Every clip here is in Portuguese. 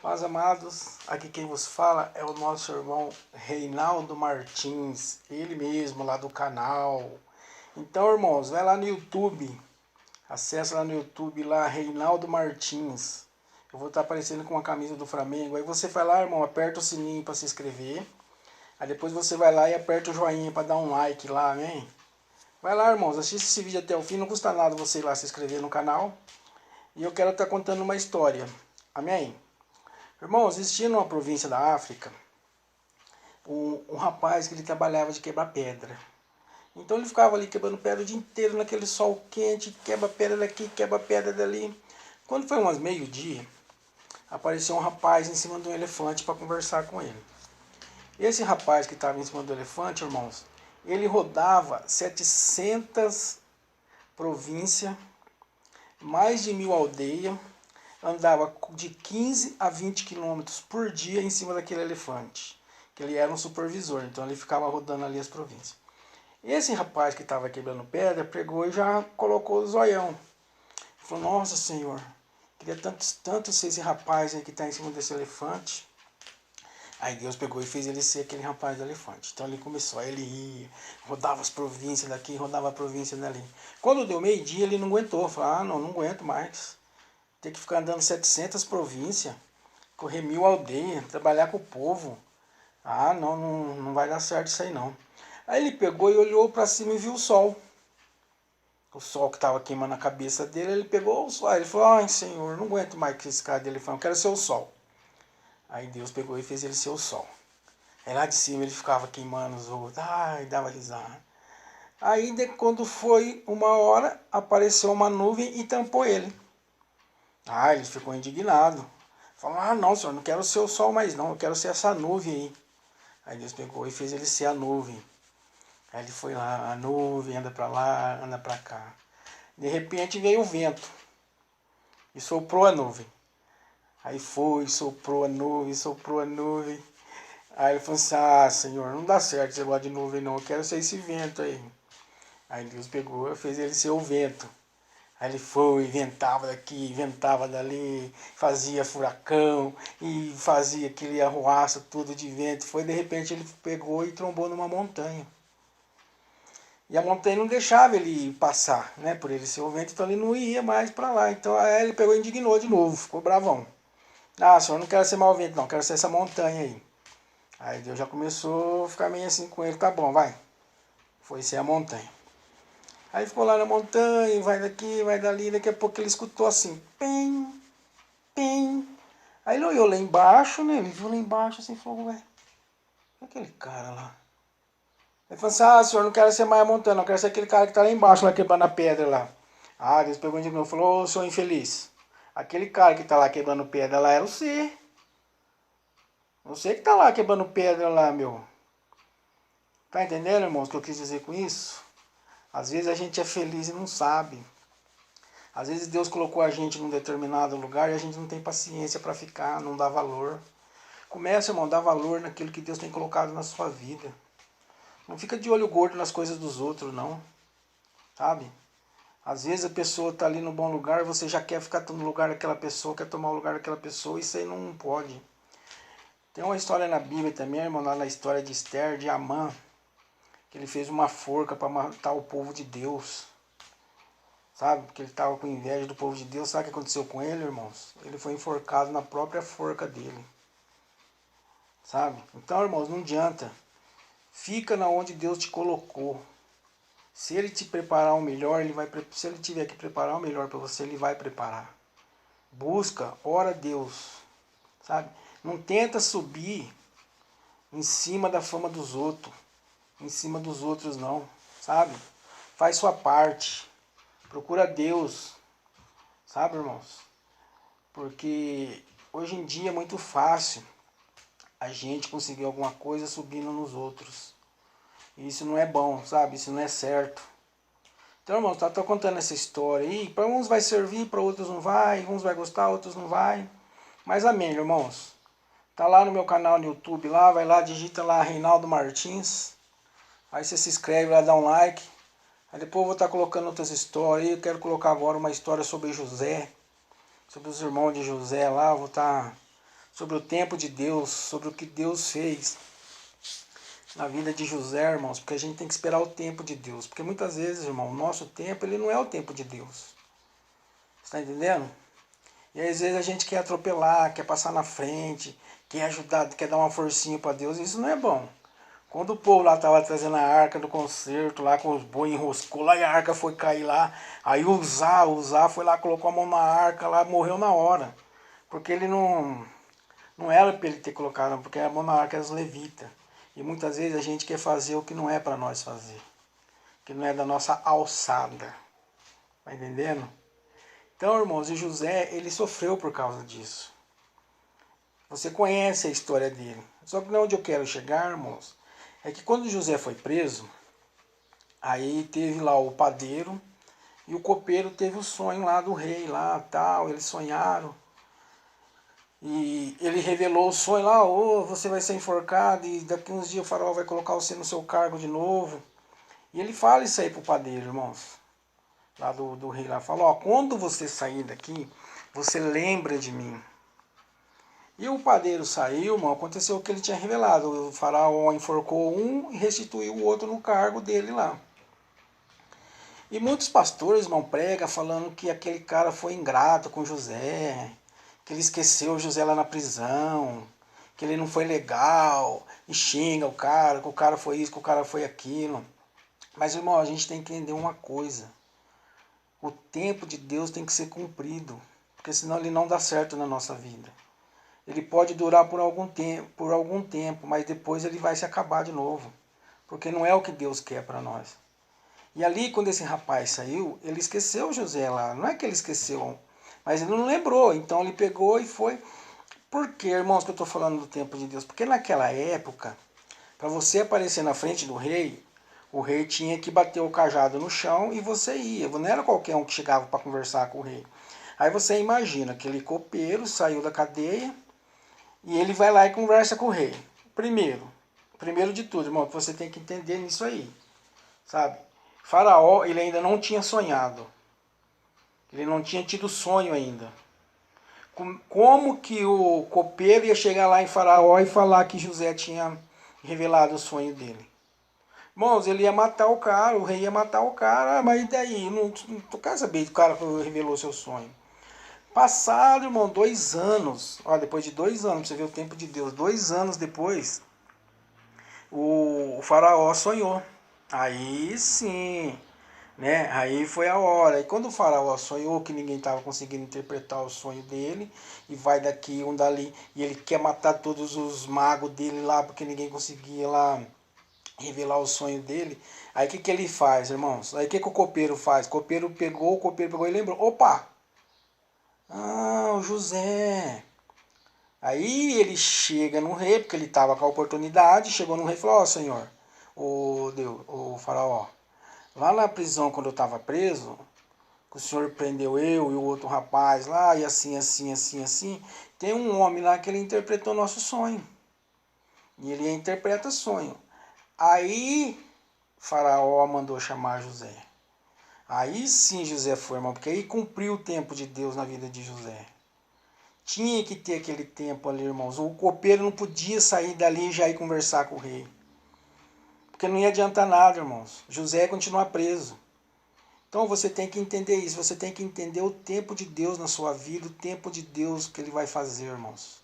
Paz amados, aqui quem vos fala é o nosso irmão Reinaldo Martins, ele mesmo lá do canal. Então, irmãos, vai lá no YouTube, acessa lá no YouTube lá Reinaldo Martins. Eu vou estar aparecendo com uma camisa do Flamengo. Aí você vai lá, irmão, aperta o sininho para se inscrever. Aí depois você vai lá e aperta o joinha para dar um like lá, amém? Vai lá, irmãos, assista esse vídeo até o fim, não custa nada você ir lá se inscrever no canal. E eu quero estar contando uma história, amém? Irmãos, existia numa província da África um rapaz que ele trabalhava de quebrar pedra. Então ele ficava ali quebrando pedra o dia inteiro naquele sol quente, quebra pedra daqui, quebra pedra dali. Quando foi umas meio-dia, apareceu um rapaz em cima de um elefante para conversar com ele. Esse rapaz que estava em cima do elefante, irmãos, ele rodava 700 províncias, mais de 1000 aldeias, andava de 15 a 20 quilômetros por dia em cima daquele elefante. Que ele era um supervisor, então ele ficava rodando ali as províncias. Esse rapaz que estava quebrando pedra pegou e já colocou o zoião. Ele falou: nossa senhor, queria tanto ser esse rapaz aí que está em cima desse elefante. Aí Deus pegou e fez ele ser aquele rapaz do elefante. Então ele começou, ele ia, rodava as províncias daqui, rodava a província dali. Quando deu meio-dia ele não aguentou, falou: ah, não aguento mais. Ter que ficar andando 700 províncias, correr 1000 aldeias, trabalhar com o povo. Ah, não vai dar certo isso aí não. Aí ele pegou e olhou para cima e viu o sol. O sol que estava queimando a cabeça dele, ele pegou o sol. Aí ele falou: ai Senhor, não aguento mais que esse cara dele falou, eu quero ser o sol. Aí Deus pegou e fez ele ser o sol. Aí lá de cima ele ficava queimando os outros, ai, dava risada. Aí quando foi uma hora, apareceu uma nuvem e tampou ele. Ah, ele ficou indignado. Falou: ah não senhor, não quero ser o sol mais não, eu quero ser essa nuvem aí. Aí Deus pegou e fez ele ser a nuvem. Aí ele foi lá, a nuvem, anda para lá, anda para cá. De repente veio o vento e soprou a nuvem. Aí foi, soprou a nuvem, soprou a nuvem. Aí ele falou assim: ah, Senhor, não dá certo esse negócio de nuvem não, eu quero ser esse vento aí. Aí Deus pegou e fez ele ser o vento. Aí ele foi, ventava daqui, ventava dali, fazia furacão e fazia aquele arruaça tudo de vento. Foi, de repente ele pegou e trombou numa montanha. E a montanha não deixava ele passar, né? Por ele ser o vento, então ele não ia mais para lá. Então aí ele pegou e indignou de novo, ficou bravão. Ah, senhor, não quero ser mau vento, não, quero ser essa montanha aí. Aí Deus já começou a ficar meio assim com ele, tá bom, vai. Foi ser a montanha. Aí ficou lá na montanha, vai daqui, vai dali, daqui a pouco ele escutou assim, pim, pim. Aí ele olhou lá embaixo, né? Ele viu lá embaixo assim e falou: ué, é aquele cara lá? Ele falou assim: ah, senhor, não quero ser mais a montanha, não quero ser aquele cara que tá lá embaixo, lá quebrando a pedra lá. Ah, Deus pegou de novo e falou: ô, senhor infeliz, aquele cara que tá lá quebrando pedra lá é você. Você que tá lá quebrando pedra lá, meu. Tá entendendo, irmãos, o que eu quis dizer com isso? Às vezes a gente é feliz e não sabe. Às vezes Deus colocou a gente num determinado lugar e a gente não tem paciência para ficar, não dá valor. Comece, irmão, a dar valor naquilo que Deus tem colocado na sua vida. Não fica de olho gordo nas coisas dos outros, não. Sabe? Às vezes a pessoa está ali no bom lugar, você já quer ficar no lugar daquela pessoa, quer tomar o lugar daquela pessoa, isso aí não pode. Tem uma história na Bíblia também, irmão, lá na história de Esther, de Amã, que ele fez uma forca para matar o povo de Deus. Sabe? Porque ele estava com inveja do povo de Deus. Sabe o que aconteceu com ele, irmãos? Ele foi enforcado na própria forca dele. Sabe? Então, irmãos, não adianta. Fica na onde Deus te colocou. Se ele te preparar o melhor, se ele tiver que preparar o melhor para você, ele vai preparar. Busca, ora a Deus. Sabe? Não tenta subir em cima da fama dos outros. Em cima dos outros não. Sabe? Faz sua parte. Procura Deus. Sabe, irmãos? Porque hoje em dia é muito fácil a gente conseguir alguma coisa subindo nos outros. E isso não é bom, sabe? Isso não é certo. Então, irmãos, tô contando essa história aí. Para uns vai servir, para outros não vai. Uns vai gostar, outros não vai. Mas amém, irmãos. Tá lá no meu canal no YouTube, lá, vai lá, digita lá Reinaldo Martins. Aí você se inscreve lá, dá um like. Aí depois eu vou estar colocando outras histórias aí. Eu quero colocar agora uma história sobre José. Sobre os irmãos de José lá. Eu vou estar sobre o tempo de Deus, sobre o que Deus fez na vida de José, irmãos, porque a gente tem que esperar o tempo de Deus. Porque muitas vezes, irmão, o nosso tempo, ele não é o tempo de Deus. Você está entendendo? E aí, às vezes a gente quer atropelar, quer passar na frente, quer ajudar, quer dar uma forcinha para Deus. Isso não é bom. Quando o povo lá estava trazendo a arca do concerto, lá com os boi enroscou lá e a arca foi cair lá. Aí Uzá foi lá, colocou a mão na arca lá, morreu na hora. Porque ele não era para ele ter colocado, porque a mão na arca era os levitas. E muitas vezes a gente quer fazer o que não é para nós fazer. Que não é da nossa alçada. Tá entendendo? Então, irmãos, e José, ele sofreu por causa disso. Você conhece a história dele. Só que onde eu quero chegar, irmãos, é que quando José foi preso, aí teve lá o padeiro e o copeiro teve o sonho lá do rei, lá tal, eles sonharam. E ele revelou o sonho lá, você vai ser enforcado e daqui uns dias o faraó vai colocar você no seu cargo de novo. E ele fala isso aí pro padeiro, irmãos, lá do rei lá, fala, quando você sair daqui, você lembra de mim. E o padeiro saiu, irmão, aconteceu o que ele tinha revelado. O faraó enforcou um e restituiu o outro no cargo dele lá. E muitos pastores, irmão, pregam falando que aquele cara foi ingrato com José, que ele esqueceu José lá na prisão, que ele não foi legal, e xinga o cara, que o cara foi isso, que o cara foi aquilo. Mas, irmão, a gente tem que entender uma coisa. O tempo de Deus tem que ser cumprido, porque senão ele não dá certo na nossa vida. Ele pode durar por algum tempo, mas depois ele vai se acabar de novo, porque não é o que Deus quer para nós. E ali, quando esse rapaz saiu, ele esqueceu José lá. Não é que ele esqueceu, mas ele não lembrou. Então ele pegou e foi. Por que, irmãos, que eu estou falando do tempo de Deus? Porque naquela época, para você aparecer na frente do rei, o rei tinha que bater o cajado no chão e você ia. Não era qualquer um que chegava para conversar com o rei. Aí você imagina, aquele copeiro saiu da cadeia e ele vai lá e conversa com o rei. Primeiro de tudo, irmão, que você tem que entender nisso aí, sabe? Faraó, ele ainda não tinha sonhado. Ele não tinha tido sonho ainda. Como que o copeiro ia chegar lá em Faraó e falar que José tinha revelado o sonho dele? Irmãos, ele ia matar o cara, o rei ia matar o cara, mas e daí? Não quero saber do cara que revelou seu sonho. Passado, irmão, 2 anos. Ó, depois de 2 anos, você vê o tempo de Deus. 2 anos depois, o faraó sonhou. Aí sim, né? Aí foi a hora. E quando o faraó sonhou que ninguém estava conseguindo interpretar o sonho dele, e vai daqui, um dali, e ele quer matar todos os magos dele lá, porque ninguém conseguia lá revelar o sonho dele. Aí o que ele faz, irmãos? Aí o que o copeiro faz? O copeiro pegou e lembrou. Opa! O José. Aí ele chega no rei, porque ele estava com a oportunidade, chegou no rei e falou, senhor, o faraó, lá na prisão quando eu estava preso, que o senhor prendeu eu e o outro rapaz lá, e assim, assim, assim, assim, tem um homem lá que ele interpretou nosso sonho. E ele interpreta sonho. Aí faraó mandou chamar José. Aí sim José foi, irmão, porque aí cumpriu o tempo de Deus na vida de José. Tinha que ter aquele tempo ali, irmãos. O copeiro não podia sair dali e já ir conversar com o rei. Porque não ia adiantar nada, irmãos. José ia continuar preso. Então você tem que entender isso. Você tem que entender o tempo de Deus na sua vida, o tempo de Deus que ele vai fazer, irmãos.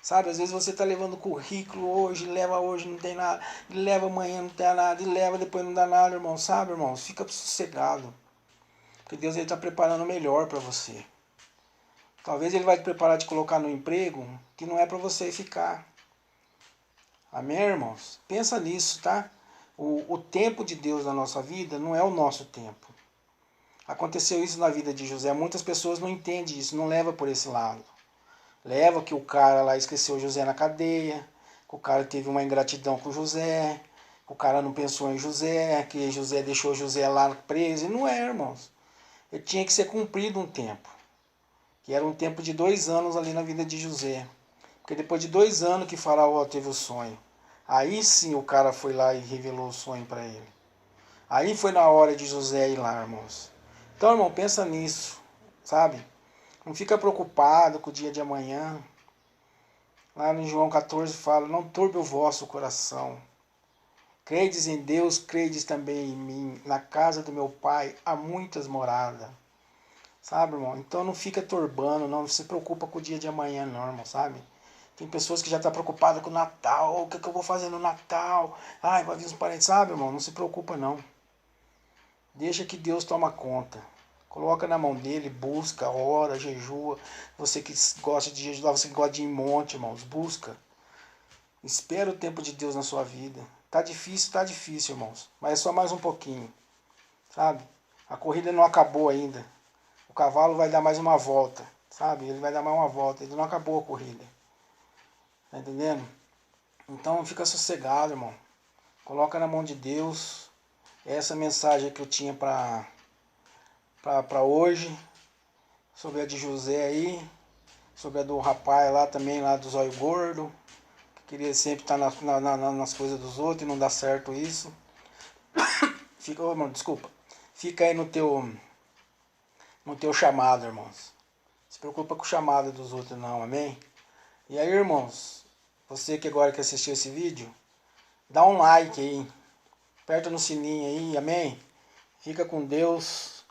Sabe, às vezes você está levando currículo hoje, leva hoje, não tem nada, e leva amanhã, não tem nada, e leva depois não dá nada, irmão. Sabe, irmãos? Fica sossegado. Porque Deus está preparando o melhor para você. Talvez ele vai te preparar de colocar no emprego que não é para você ficar. Amém, irmãos? Pensa nisso, tá? O tempo de Deus na nossa vida não é o nosso tempo. Aconteceu isso na vida de José. Muitas pessoas não entendem isso, não levam por esse lado. Leva que o cara lá esqueceu José na cadeia, que o cara teve uma ingratidão com José, que o cara não pensou em José, que José deixou José lá preso. E não é, irmãos. Ele tinha que ser cumprido um tempo. Que era um tempo de 2 anos ali na vida de José. Porque depois de 2 anos que Faraó teve o sonho, aí sim o cara foi lá e revelou o sonho para ele. Aí foi na hora de José ir lá, irmãos. Então, irmão, pensa nisso, sabe? Não fica preocupado com o dia de amanhã. Lá no João 14 fala, não turbe o vosso coração. Credes em Deus, credes também em mim. Na casa do meu pai há muitas moradas. Sabe, irmão? Então não fica turbando, não se preocupa com o dia de amanhã, não, irmão, sabe? Tem pessoas que já estão preocupadas com o Natal. O que eu vou fazer no Natal? Ai, vai vir os parentes, sabe, irmão? Não se preocupa, não. Deixa que Deus toma conta. Coloca na mão dele, busca, ora, jejua. Você que gosta de jejuar, você que gosta de ir em monte, irmãos, busca. Espera o tempo de Deus na sua vida. Tá difícil, irmãos. Mas é só mais um pouquinho, sabe? A corrida não acabou ainda. O cavalo vai dar mais uma volta, sabe? Ele vai dar mais uma volta. Ele não acabou a corrida. Tá entendendo? Então fica sossegado, irmão. Coloca na mão de Deus. Essa mensagem que eu tinha para hoje. Sobre a de José aí. Sobre a do rapaz lá também, lá do zóio gordo. Que queria sempre estar nas coisas dos outros e não dá certo isso. Fica, oh, mano, desculpa. Fica aí no teu chamado, irmãos. Se preocupa com o chamado dos outros não, amém? E aí, irmãos, você que agora que assistiu esse vídeo, dá um like aí. Aperta no sininho aí, amém? Fica com Deus.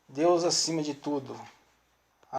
Deus acima de tudo.